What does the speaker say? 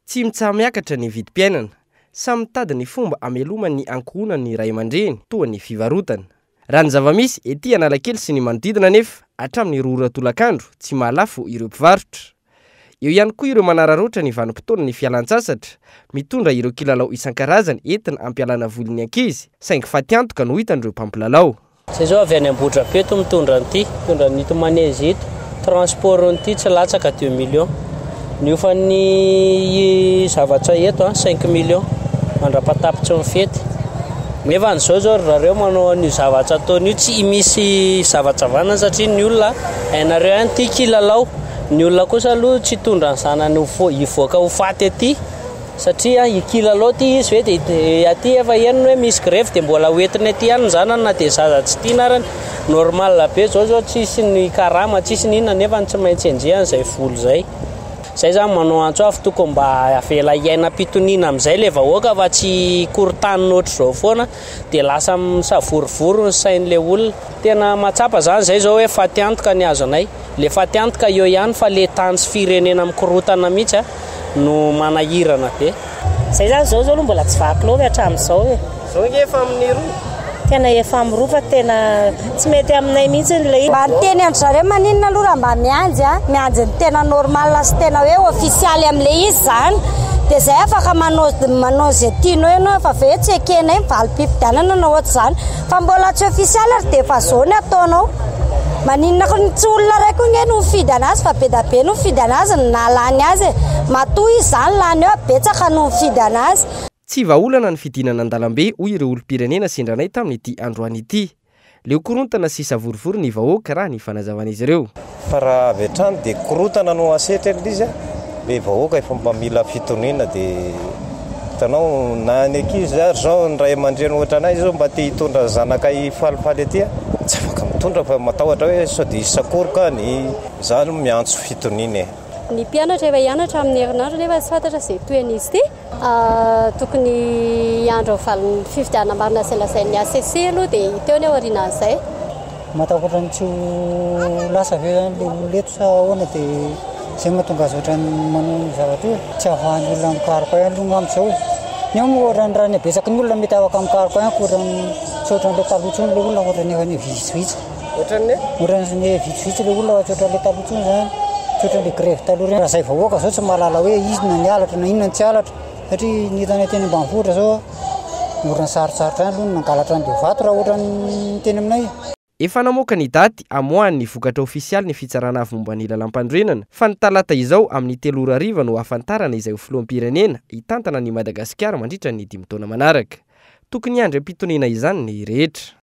Tsy mitsahamiakatra ny vidim-piainana, samy mitady ny fomba ameloma ny ankohona ny ray aman-dreny toa ny fivarotana. Raha ny zava-misy ety Analakely sy ny manodidina nefa hatramin'ny 2 ora tolakandro tsy mahalafo ireo mpivarotra. Eo ihany koa ireo manararaotra ny vanim-potoana ny fialan-tsasatra, mitondra ireo kilalao isan-karazany entina ampialana volin'ny ankizy, saingy faty antoka no hitan'ireo mpampilalao. Zay zao avy any Ambohidrapeto mitondra n'ito manèzy ito, transport n'ity tsy latsaka 2 millions. Ny fa ny zavatra eto 5 millions mandrapatapitra ny fety. Nefa n'izao zao rareo manao ny zavatra ataon'io tsy misy zavatra vanana satria ny olona hainareo ihany ity kilalao. Ny olona kosa aloha tsy tondra ny zanany hivoaka ho faty aty satria kilalao ty izy hoe dia aty efa henony hoe misy grève dia mbola hoentiny aty ihany ny zanany na dia zaza tsy tia narany. Normal be zao tsisy ny karama tsisy n'inona nefa tsy maintsy enjehany izay voly zay. Zay zany manao antso afo tokony mba avela iaina pitoniana amin'izay le vahoaka fa tsy korotanina ohatr'izao foana dia lasa misavorovoro ny sain'le olona. Tena matsapa zany zay zao hoe faty antoka ny azonay. Le faty antoka eo ihany fa le tany sy firenena mikorotana mihitsy no manahirana be. Zay zany zao aloha mbola tsy vaky loatra hatramin'izao e. Zao nge efa amin'ny roa. Tena efa amin'ny roa fa tena tsy mety aminay mihitsy ilay. Mba teny andry zareo maninona aloha raha mba mianjy mianjy ny tena normal sy tena hoe ofisialy amin'ilay izy zany. Dia zay afaka manao zay tianao ianao fa ve tsy ekenay mivaly mpifidianana na ohatr' izany. Fa mbola tsy ofisialy ary dia efa zao ny ataonao. Maninona tsy olona raiky nge no mifidy anazy fa be da be no mifidy anazy nalany azy. Matoa izy zany lany eo betsaka no mifidy anazy. Tsy vahaolana ny fidinana an-dalambe hoy ireo olom-pirenena sendranay tamin'ity androany ity. Leo korontana sy savorivory ny vahoaka raha ny fanazavan'izy ireo. Fa raha avy hatrany dia korontana no asetra izy le vahoaka efa mba mila fitoniana dia hitanao na ny ankizy ary zao ny ray aman-dreny ohatra anay zao mba tia hitondra zanakay falifaly aty tsy afaka mitondra fa matahotra hoe sao dia isakoroka ny zany miantso fitoniana. Ny mpianatra efa hianatra amin'ny herinandro nefa tsy fantatra izay toen'izy ity. Tokony andro valiny fifidianana marina sy lazain'ny ACC aloha dia teo ny aorianan'izay. Matahotra ny tsy ho lasa ve zany le ololeto sa ahoana dia zay mahatonga azy ohatrany manao ny zavatra io tsy avahan'ny olona mikaroka ihany aloha ngam'izao. Ny amin'ny ohatrany raha ny abesaky ny olona mety afaka mikaroka ihany ohatrany tsy ohatran'ilay talotrony le olona ohatrany efa ny vitsivitsy. Ohatran'ny vitsivitsy le olona ohatran'ilay talotrony zany. Ohatran'ilay grève taloha raha izay vahoaka zao tsy mahalala hoe izy na ny halatra na inona tsy halatra satria ny hitany teny ambanivohitra zao morina sarosarotra ihany aloha nangalatra ny vato raha ohatran'ny teny aminay. Efa namoaka ny daty amoahan'ny vokatra ofisialy ny fitsarana avy momba ny lalam-pandroenana fa ny talata izao amin'ny 3 ora hariva no ahafantarana izay ho filoham-pirenena hitantana ny Madagasikara mandritra ny 5 taona manaraka. Tokony andro am-pitoniana izany ny rehetra.